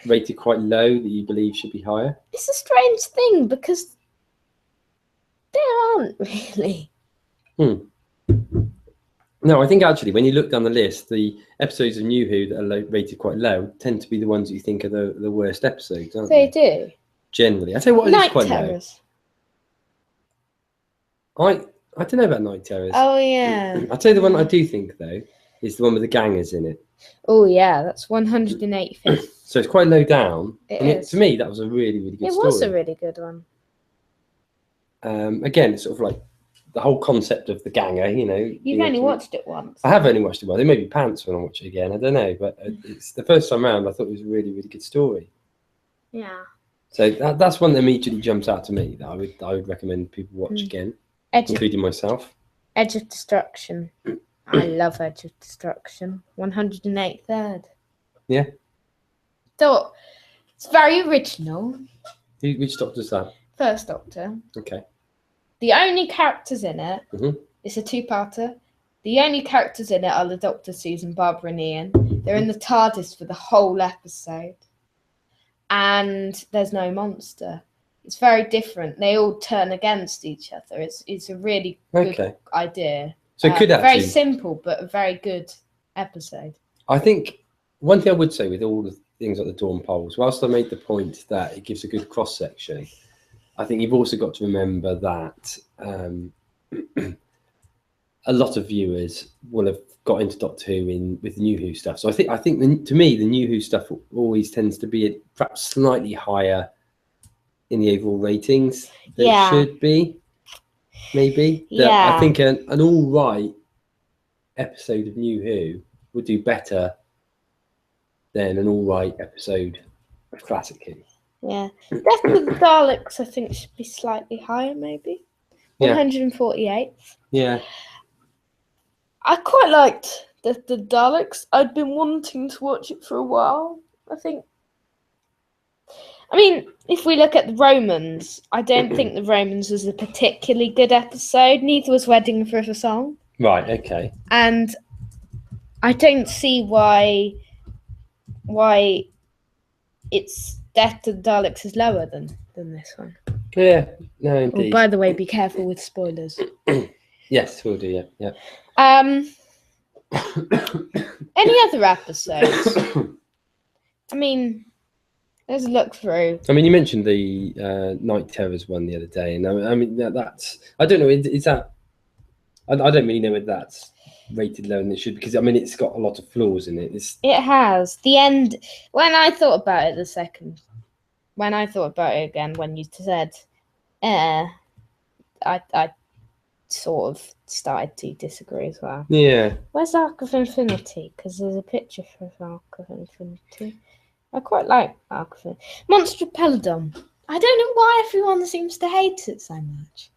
rated quite low that you believe should be higher? It's a strange thing because there aren't really. No, I think actually when you look down the list, the episodes of New Who that are rated quite low tend to be the ones that you think are the worst episodes, aren't they? They do. Generally. I tell you what, Night is quite Terrors. low. I don't know about Night Terrors. Oh, yeah. I'll tell you the one I do think, though, is the one with the gangers in it. Oh, yeah, that's 185th. So it's quite low down. It is. To me, that was a really, really good story. It was a really good one. Again, it's sort of like the whole concept of the ganger, you know. You've only watched it once. I have only watched it once. It may be pants when I watch it again. I don't know. But it's the first time around, I thought it was a really, really good story. Yeah. So that's one that immediately jumps out to me that I would recommend people watch again, including myself. Edge of Destruction. I love Edge of Destruction. 183rd. Yeah. So it's very original. Which Doctor's that? First Doctor. Okay. The only characters in it, it's a two-parter. The only characters in it are the Doctor, Susan, Barbara and Ian. They're in the TARDIS for the whole episode. And there's no monster. It's very different. They all turn against each other. It's a really good idea. So it could actually... Very simple, but a very good episode. I think one thing I would say with all the things like the Dawn polls, whilst I made the point that it gives a good cross-section, I think you've also got to remember that a lot of viewers will have got into Doctor Who with the New Who stuff. So I think to me the New Who stuff always tends to be perhaps slightly higher in the overall ratings than it should be. Maybe. I think an all right episode of New Who would do better than an all right episode of Classic Who. Yeah. Death of the Daleks, I think, should be slightly higher, maybe. 148th. Yeah. I quite liked the Daleks. I'd been wanting to watch it for a while. I mean, if we look at the Romans, I don't think the Romans was a particularly good episode. Neither was Wedding for a Song. Right, okay. And I don't see why it's Death to the Daleks is lower than this one. Yeah, no, indeed. Oh, by the way, be careful with spoilers. Yes, we'll do, yeah. Any other episodes? I mean, let's look through. I mean, you mentioned the Night Terrors one the other day, and I mean that's I don't know. Is that I don't really know whether that's rated lower than it should, because I mean it's got a lot of flaws in it. It has the end. When I thought about it again, when you said, I sort of started to disagree as well. Yeah. Where's Arc of Infinity? Because there's a picture for Arc of Infinity. I quite like Arc of Infinity. Monster Peladon. I don't know why everyone seems to hate it so much.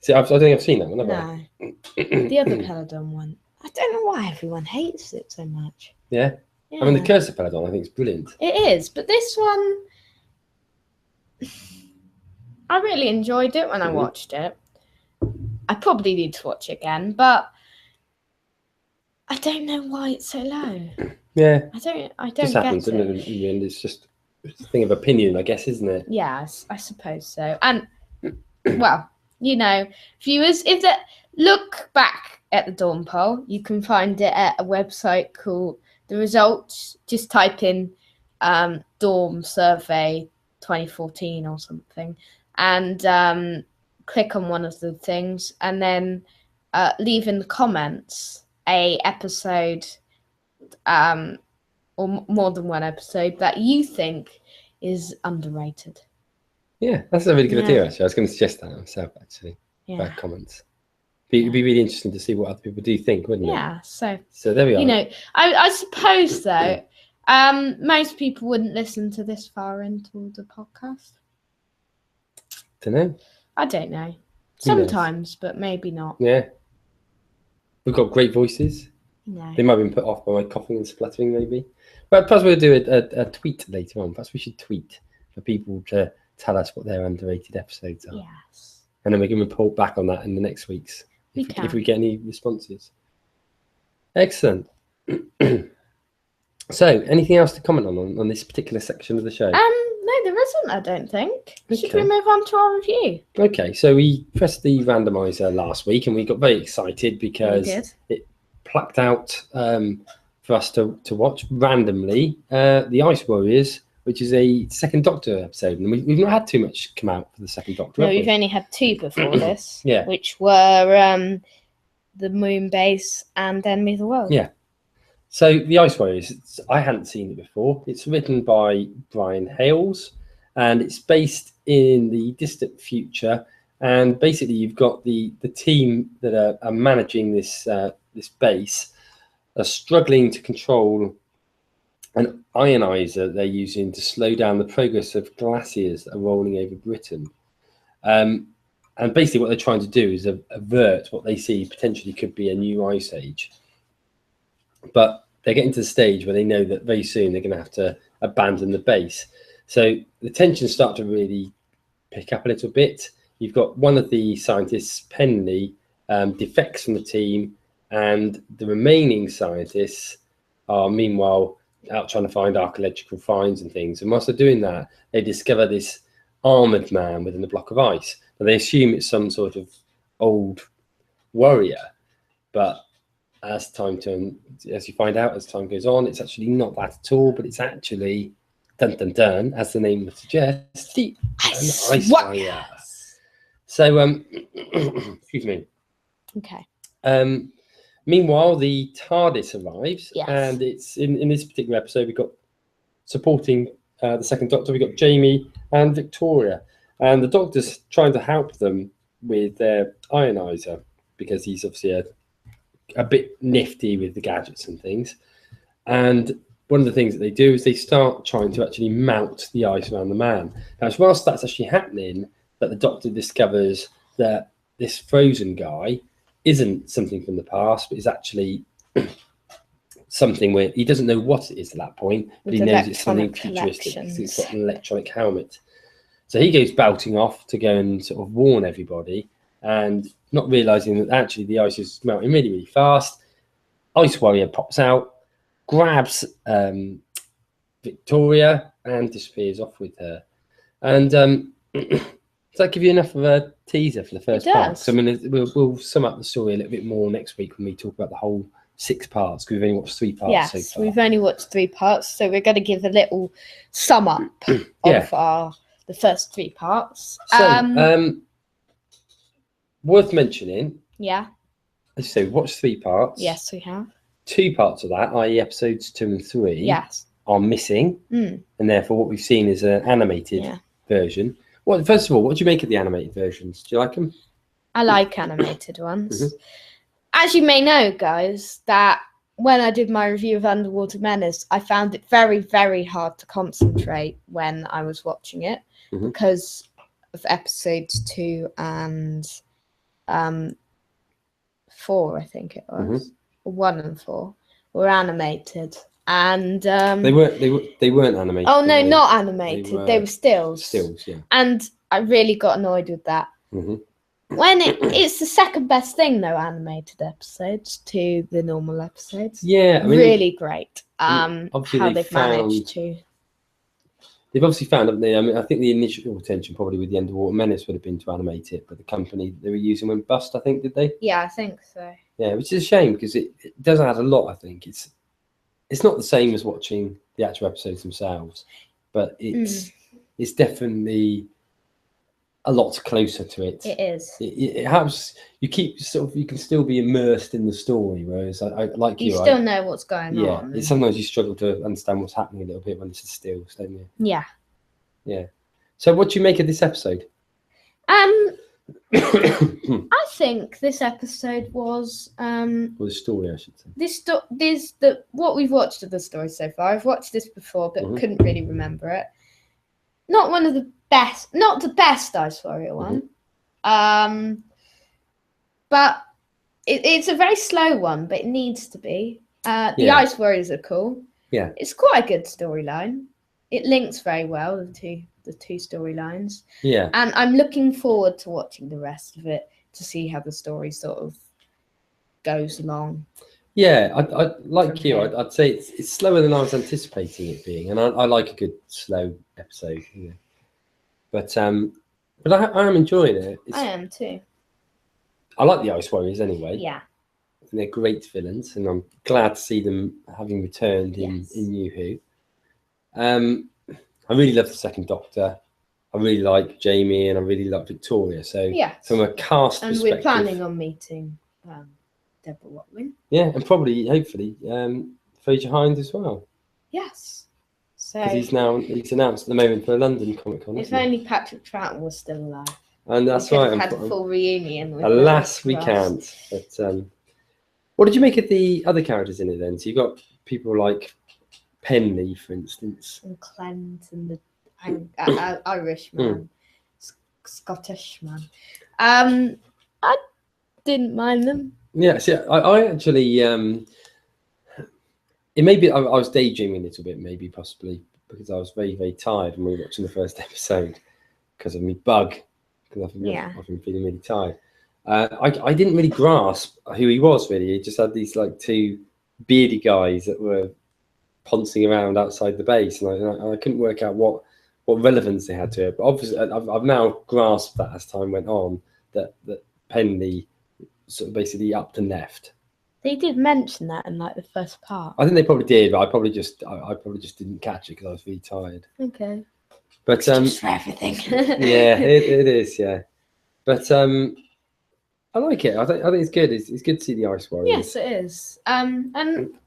See, I don't think I've seen that one, have I? The other Peladon one. I don't know why everyone hates it so much. Yeah? I mean, the Curse of Peladon, I think it's brilliant. It is, but this one, I really enjoyed it when I watched it. I probably need to watch it again, but I don't know why it's so low. Yeah. I don't just get happens, it. Doesn't it? In the end, it's just a thing of opinion, I guess, isn't it? Yeah, I suppose so. And, well, viewers, if that look back at the Dawn poll, you can find it at a website called The Results. Just type in Dawn Survey 2014 or something, and click on one of the things, and then leave in the comments a episode, or more than one episode that you think is underrated. Yeah, that's a really good idea, actually. I was going to suggest that myself, actually. Yeah. Comments. It'd be really interesting to see what other people do think, wouldn't it? Yeah, so there we are. I suppose, though, most people wouldn't listen to this far into the podcast. I don't know. Sometimes, but maybe not. Yeah. We've got great voices. No. They might have been put off by my coughing and spluttering, maybe. But perhaps we'll do a tweet later on. Perhaps we should tweet for people to tell us what their underrated episodes are. Yes. And then we can report back on that in the next week's, if we get any responses. Excellent. So, anything else to comment on this particular section of the show? No, there isn't, I don't think. Should we move on to our review? Okay, so we pressed the randomizer last week and we got very excited because it plucked out for us to watch randomly The Ice Warriors, which is a Second Doctor episode. And we've not had too much come out for the Second Doctor. No, we've only had two before this, yeah, which were The Moon Base and Enemy of the World. Yeah. So The Ice Warriors, I hadn't seen it before. It's written by Brian Hales and it's based in the distant future. And basically you've got the team that are managing this base are struggling to control an ionizer they're using to slow down the progress of glaciers that are rolling over Britain. And basically what they're trying to do is avert what they see potentially could be a new ice age. But they're getting to the stage where they know that very soon they're going to have to abandon the base. So the tensions start to really pick up a little bit. You've got one of the scientists, Penley, defects from the team, and the remaining scientists are meanwhile out trying to find archaeological finds and things. And whilst they're doing that, they discover this armored man within the block of ice. But they assume it's some sort of old warrior, but as you find out as time goes on, it's actually not that at all, but it's actually dun, as the name would suggest, the ice warrior. So excuse me. Okay. Meanwhile, the TARDIS arrives, Yes. and it's in this particular episode, we've got supporting the second Doctor, we've got Jamie and Victoria. And the Doctor's trying to help them with their ionizer, because he's obviously a bit nifty with the gadgets and things. And one of the things that they do is they start trying to actually mount the ice around the man. Now, whilst that's actually happening, that the Doctor discovers that this frozen guy isn't something from the past, but is actually something where he doesn't know what it is at that point, but he knows it's something futuristic because it's got an electronic helmet. So he goes belting off to go and sort of warn everybody, and not realizing that actually the ice is melting really, really fast. Ice Warrior pops out, grabs Victoria, and disappears off with her. And does that give you enough of a teaser for the first part? So I mean, we'll sum up the story a little bit more next week when we talk about the whole 6 parts, because we've only watched 3 parts so far. We've only watched 3 parts, so we're going to give a little sum up of the first 3 parts. So, worth mentioning. Yeah. As you say, we've watched 3 parts. Yes, we have. 2 parts of that, i.e. episodes 2 and 3, yes, are missing. And therefore what we've seen is an animated version. Well, first of all, what do you make of the animated versions? Do you like them? I like animated ones. As you may know, guys, that when I did my review of Underwater Menace, I found it very, very hard to concentrate when I was watching it because of episodes 2 and 4, I think it was. 1 and 4 were animated, and they weren't animated. Oh no, not animated. They were stills. Stills, yeah. And I really got annoyed with that. When it's the second best thing, though, animated episodes to the normal episodes. Yeah, I mean, really great. How they've managed to. They've obviously found, haven't they? I mean, I think the initial intention probably with the Underwater Menace would have been to animate it, but the company they were using went bust, I think, did they? Yeah, I think so. Yeah, which is a shame because it does add a lot, I think. It's not the same as watching the actual episodes themselves, but it's definitely a lot closer to it. It is. It helps. You keep you can still be immersed in the story, whereas I like you still know what's going on. Yeah, sometimes you struggle to understand what's happening a little bit when it's a stills, don't you? Yeah. Yeah. So, what do you make of this episode? I think this episode was well, the story, I should say. What we've watched of the story so far. I've watched this before, but couldn't really remember it. Not one of the best, not the best Ice Warrior one. But it's a very slow one, but it needs to be. The Ice Warriors are cool. Yeah. It's quite a good storyline. It links very well, the two storylines. Yeah. And I'm looking forward to watching the rest of it to see how the story sort of goes along. Yeah, I like you. I'd say it's slower than I was anticipating it being, and I like a good slow episode. You know. But I am enjoying it. I am too. I like the Ice Warriors anyway. Yeah. They're great villains, and I'm glad to see them having returned in New Who. I really love the second Doctor. I really like Jamie, and I really like Victoria. So from a cast perspective, we're planning on meeting Deborah Watwin. Yeah, and probably, hopefully, Fraser Hines as well. Yes. So he's announced at the moment for a London Comic Con. If only Patrick Troughton was still alive. And that's right. We had a full reunion. Alas, we can't. But what did you make of the other characters in it then? So you got people like Penley, for instance, and Clent, and the Irish man, Scottish man. I didn't mind them. Yeah, see, I actually, it may be I was daydreaming a little bit, maybe possibly because I was very, very tired when we were watching the first episode because of me bug. Because I've been feeling really tired. I didn't really grasp who he was really. He just had these like 2 beardy guys that were poncing around outside the base, and I couldn't work out what relevance they had to it. But obviously, I've now grasped that as time went on that Penley sort of basically upped and left. They did mention that in like the first part. I think they probably did, but I probably just didn't catch it because I was really tired. Okay. But just for everything. yeah, it is. Yeah, but I like it. I think it's good. It's good to see the Ice Warriors. Yes, it is. And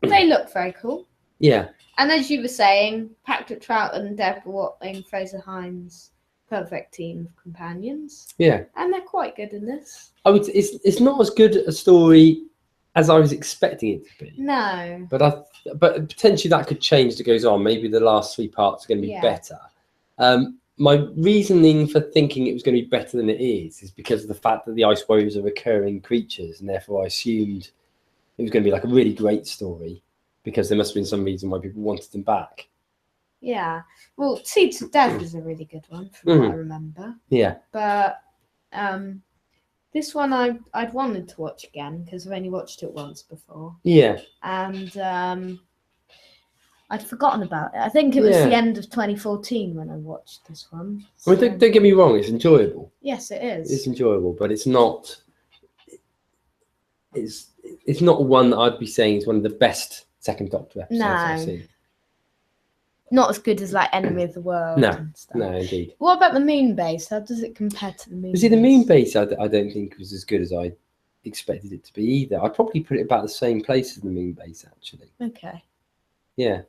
they look very cool. Yeah. And as you were saying, Patrick Troughton, Deborah Watling, Fraser Hines, perfect team of companions. Yeah. And they're quite good in this. It's not as good a story as I was expecting it to be. No. But potentially that could change as it goes on. Maybe the last 3 parts are going to be better. My reasoning for thinking it was going to be better than it is because of the fact that the Ice Warriors are recurring creatures, and therefore I assumed it was going to be like a really great story because there must have been some reason why people wanted them back. Yeah. Well, Seeds of Death is a really good one from what I remember. Yeah. But this one I'd wanted to watch again because I've only watched it once before. Yeah. And I'd forgotten about it. I think it was the end of 2014 when I watched this one. So. I mean, don't get me wrong, it's enjoyable. Yes, it is. It's enjoyable, but it's not. It's not one that I'd be saying is one of the best Second Doctor episodes I've seen. Not as good as like Enemy of the World. And stuff. No, indeed. What about the Moon Base? How does it compare to the Moon Base? See, the Moon Base, I don't think was as good as I expected it to be either. I'd probably put it about the same place as the Moon Base, actually. Okay. Yeah.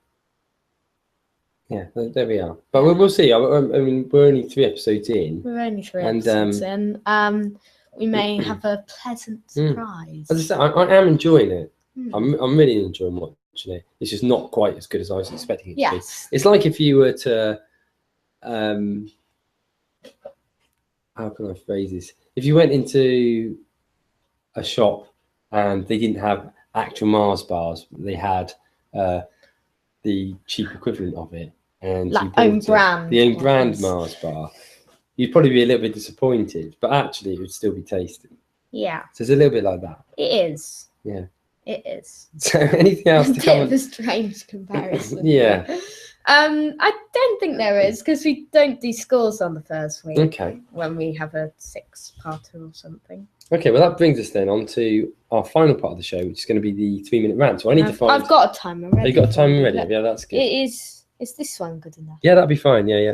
Yeah, there we are. But we'll see. I mean, we're only 3 episodes in. We're only 3 episodes in. We may have a pleasant surprise. As I said, I am enjoying it. I'm really enjoying watching it. It's just not quite as good as I was expecting it to be. It's like if you were to, how can I phrase this? If you went into a shop and they didn't have actual Mars bars, they had the cheap equivalent of it. And like own brand. The own brand Mars bar. You'd probably be a little bit disappointed, but actually it would still be tasty. Yeah. So it's a little bit like that. It is. Yeah. It is. So anything else to come on? A bit of a strange comparison. Yeah. I don't think there is because we don't do scores on the first week. Okay. When we have a 6-parter or something. Okay, well that brings us then on to our final part of the show, which is going to be the 3-minute rant. So I need to find. I've got a timer ready. You've got a timer ready? Yeah, that's good. It is. Is this one good enough? Yeah, that'd be fine. Yeah.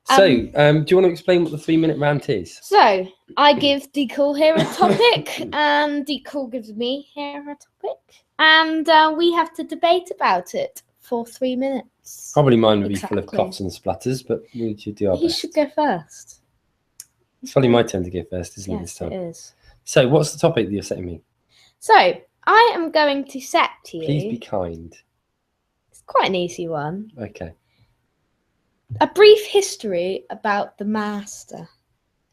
So, do you want to explain what the 3-minute rant is? So, I give Decall here a topic, and Decall gives me here a topic, and we have to debate about it for 3 minutes. Probably mine would be full of coughs and splutters, but we should do our best. He should go first. It's probably my turn to go first, isn't it, this time? Yes, it is. So, what's the topic that you're setting me? So, I am going to set to you... Please be kind. It's quite an easy one. Okay. A brief history about the Master.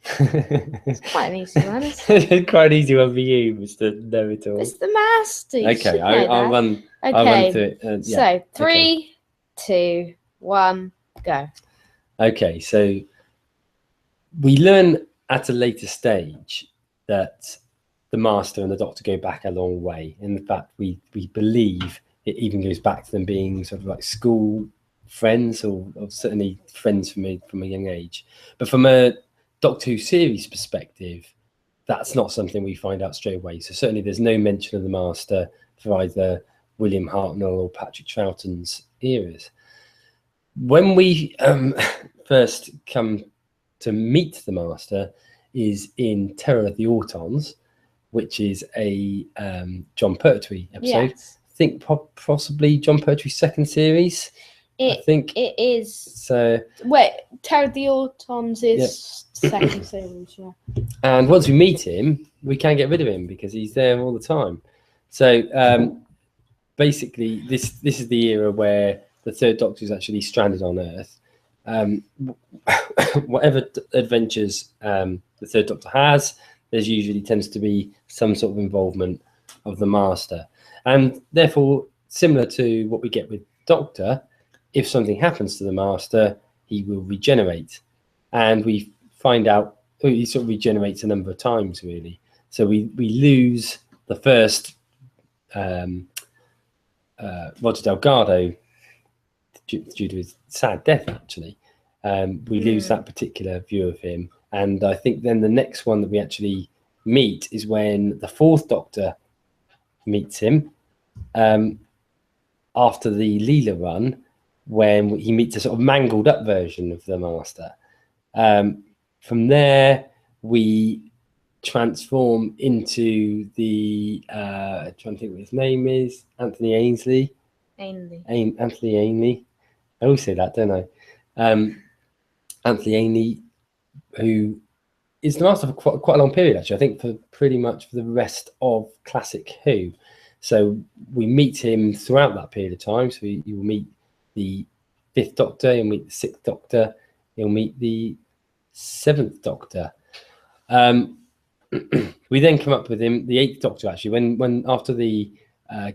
It's quite an easy one, isn't it? It's quite an easy one for you, Mr. Know-it-all. It's the Master. Okay, I'll run through it. So, 3, 2, 1, go. Okay, so we learn at a later stage that the Master and the Doctor go back a long way. In fact, we believe it even goes back to them being sort of like school friends or certainly friends from a young age. But from a Doctor Who series perspective, that's not something we find out straight away. So certainly there's no mention of the Master for either William Hartnell or Patrick Troughton's eras. When we first come to meet the Master is in Terror of the Autons, which is a John Pertwee episode. Yes. I think possibly John Pertwee's second series. I think it is. So wait, Terror of the Autons is second series, yeah. And once we meet him, we can't get rid of him because he's there all the time. So basically, this is the era where the Third Doctor is actually stranded on Earth. Whatever adventures the Third Doctor has, there's usually tends to be some sort of involvement of the Master, and therefore similar to what we get with Doctor. If something happens to the Master, he will regenerate. And we find out he sort of regenerates a number of times, really. So we lose the first Roger Delgado due to his sad death, actually. We lose that particular view of him. And I think then the next one that we actually meet is when the Fourth Doctor meets him after the Leela run, when he meets a sort of mangled up version of the Master. From there, we transform into the trying to think what his name is, Anthony Ainsley. Anthony Ainley. I always say that, don't I? Anthony Ainley, who is the master for quite a long period, actually. I think for pretty much for the rest of classic Who. So we meet him throughout that period of time. So you will meet the 5th Doctor, you'll meet the 6th Doctor, you'll meet the 7th Doctor. We then come up with him, the 8th Doctor, actually, when after the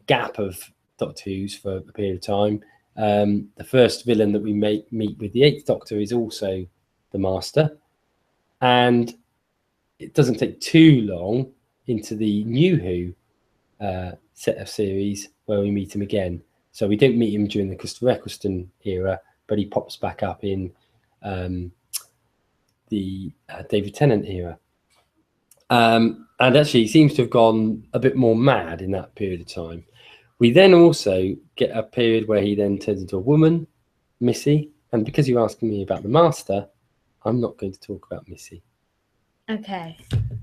gap of Doctor Who's for a period of time, the first villain that we meet with the 8th Doctor is also the Master. And it doesn't take too long into the New Who set of series where we meet him again. So we don't meet him during the Christopher Eccleston era, but he pops back up in the David Tennant era. And actually, he seems to have gone a bit more mad in that period of time. We then also get a period where he then turns into a woman, Missy. And because you're asking me about the Master, I'm not going to talk about Missy. Okay.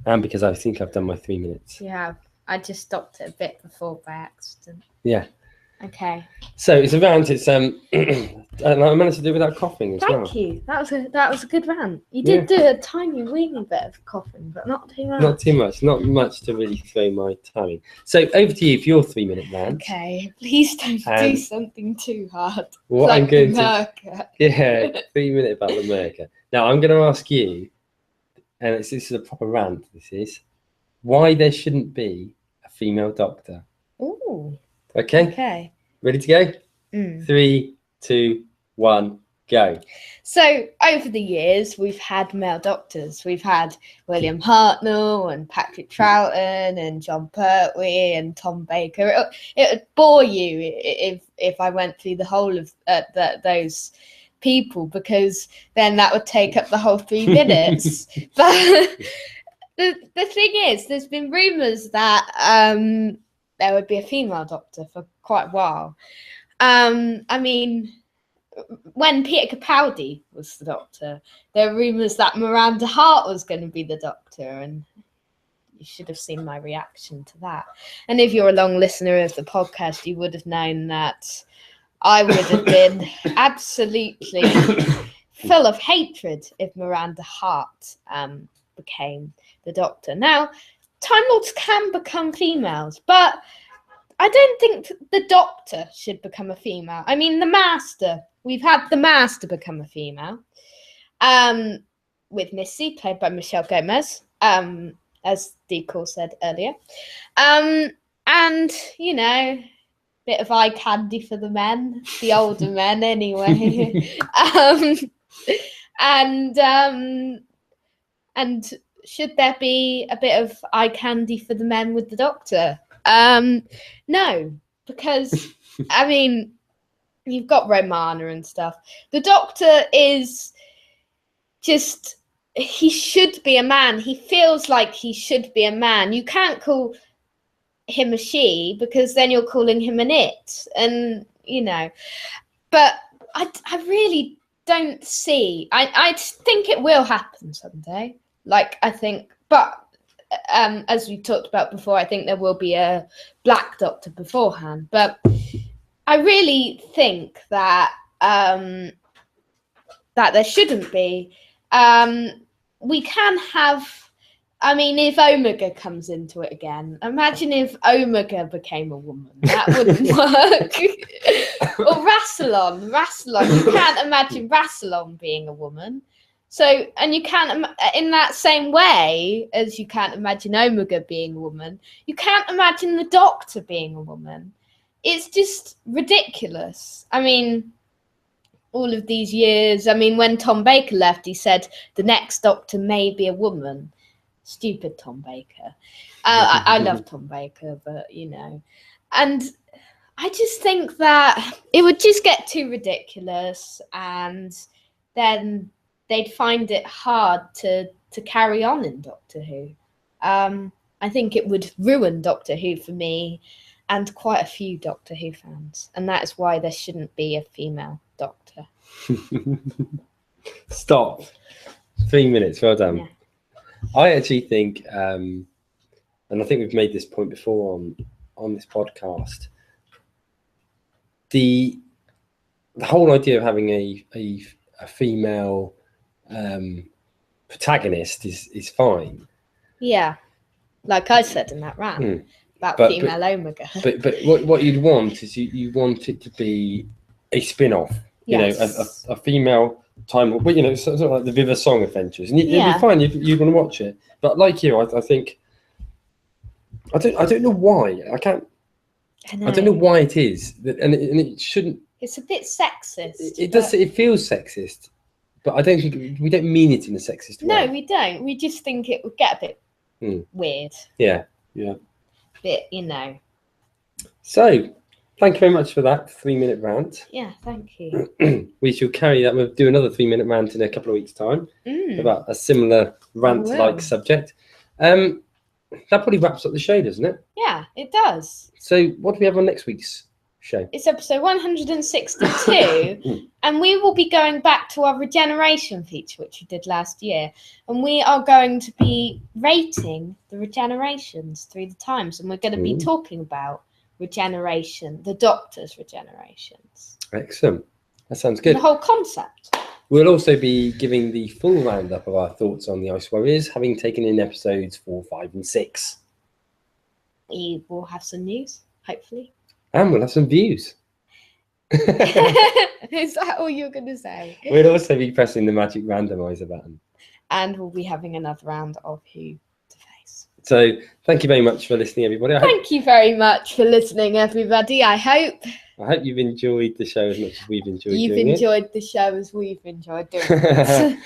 And because I think I've done my 3 minutes. You have. I just stopped it a bit before by accident. Yeah. Okay. So it's a rant. It's and I managed to do it without coughing as well. Thank you. That was a good rant. You did do a tiny weeny bit of coughing, but not too much. Not too much. Not much to really throw my tally. So over to you for your 3 minute rant. Okay. Please don't do something too hard. What like I'm going to. Yeah, 3 minute about America. Now I'm going to ask you, and this is a proper rant. This is why there shouldn't be a female Doctor. Ooh. Okay. Okay. Ready to go? 3, 2, 1, go. So over the years, we've had male doctors. We've had William Hartnell and Patrick Troughton and John Pertwee and Tom Baker. It would bore you if I went through the whole of those people, because then that would take up the whole 3 minutes. But the thing is, there's been rumours that there would be a female Doctor for quite a while. I mean, when Peter Capaldi was the Doctor, there were rumours that Miranda Hart was going to be the Doctor, and you should have seen my reaction to that. And if you're a long listener of the podcast, you would have known that I would have been absolutely full of hatred if Miranda Hart became the Doctor. Now, Time Lords can become females, but I don't think the Doctor should become a female. I mean, the Master. We've had the Master become a female. With Missy, played by Michelle Gomez, as Decor said earlier. And, you know, bit of eye candy for the men, the older men anyway. And should there be a bit of eye candy for the men with the Doctor? No, because, I mean, you've got Romana and stuff. The Doctor is just, he should be a man. He feels like he should be a man. You can't call him a she, because then you're calling him an it. And, you know, but I really don't see, I think it will happen someday. Like, I think, but as we talked about before, I think there will be a Black Doctor beforehand. But I really think that that there shouldn't be. We can have, I mean, if Omega comes into it again, imagine if Omega became a woman. That wouldn't work. Or Rassilon, you can't imagine Rassilon being a woman. So, and you can't, in that same way as you can't imagine Omega being a woman, you can't imagine the Doctor being a woman. It's just ridiculous. I mean, all of these years, I mean, when Tom Baker left, he said the next Doctor may be a woman. Stupid Tom Baker. I love Tom Baker, but, you know. And I just think that it would just get too ridiculous, and then they'd find it hard to carry on in Doctor Who. I think it would ruin Doctor Who for me and quite a few Doctor Who fans. And that is why there shouldn't be a female Doctor. Stop. 3 minutes. Well done. I actually think, and I think we've made this point before on this podcast, the whole idea of having a female protagonist is fine. Yeah, like I said in that rant about female Omega. But what you'd want is you want it to be a spin-off. Yes. You know, a female time, but you know, sort of like the Viva Song Adventures, and it'd be fine if you want to watch it. But like you, I think I don't know why I can't. I don't know why it is, and it shouldn't. It's a bit sexist. It does. It feels sexist, but I don't think we don't mean it in a sexist way. No, we don't. We just think it would get a bit weird. Yeah. Bit, you know. So, thank you very much for that 3-minute rant. Yeah, thank you. We shall carry that. We'll do another 3-minute rant in a couple of weeks' time about a similar rant-like subject. That probably wraps up the show, doesn't it? Yeah, it does. So, what do we have on next week's show? It's episode 162, and we will be going back to our regeneration feature, which we did last year, and we are going to be rating the regenerations through the times, and we're going to be talking about regeneration, the Doctor's regenerations. Excellent. That sounds good. The whole concept. We'll also be giving the full roundup of our thoughts on the Ice Warriors, having taken in episodes 4, 5, and 6. We will have some news, hopefully. And we'll have some views. Is that all you're going to say? We'll also be pressing the magic randomizer button. And we'll be having another round of Who to Face. So thank you very much for listening, everybody. Thank you very much for listening, everybody. I hope you've enjoyed the show as much as we've enjoyed doing it. You've enjoyed the show as we've enjoyed doing it.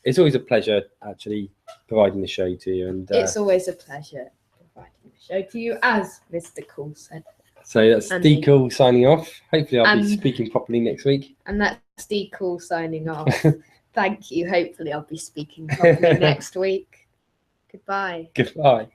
It's always a pleasure actually providing the show to you. And it's always a pleasure providing the show to you, as Mr. Cool said. So that's D Cool signing off. Hopefully I'll be speaking properly next week. And that's D Cool signing off. Thank you. Hopefully I'll be speaking properly next week. Goodbye. Goodbye.